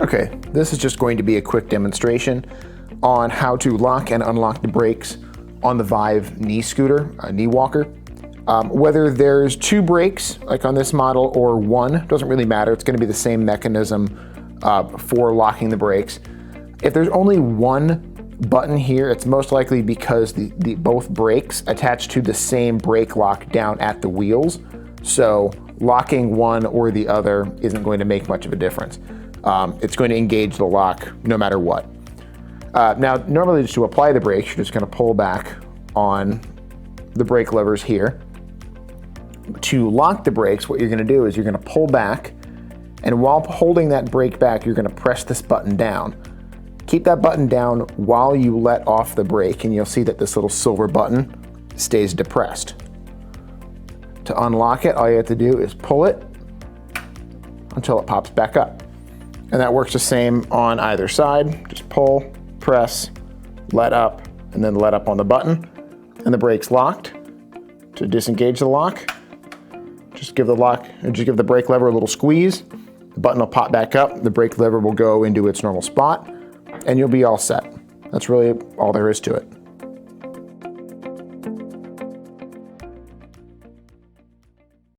Okay, this is just going to be a quick demonstration on how to lock and unlock the brakes on the Vive knee scooter, knee walker. Whether there's 2 brakes, like on this model, or 1, doesn't really matter. It's going to be the same mechanism for locking the brakes. If there's only 1 button here, it's most likely because both brakes attach to the same brake lock down at the wheels. So locking one or the other isn't going to make much of a difference. It's going to engage the lock no matter what. Now, normally just to apply the brakes, you're just going to pull back on the brake levers here. To lock the brakes, what you're going to do is you're going to pull back, and while holding that brake back, you're going to press this button down. Keep that button down while you let off the brake, and you'll see that this little silver button stays depressed. To unlock it, all you have to do is pull it until it pops back up. And that works the same on either side. Just pull, press, let up, and then let up on the button, and the brake's locked. To disengage the lock, just give the brake lever a little squeeze. The button will pop back up, the brake lever will go into its normal spot, and you'll be all set. That's really all there is to it.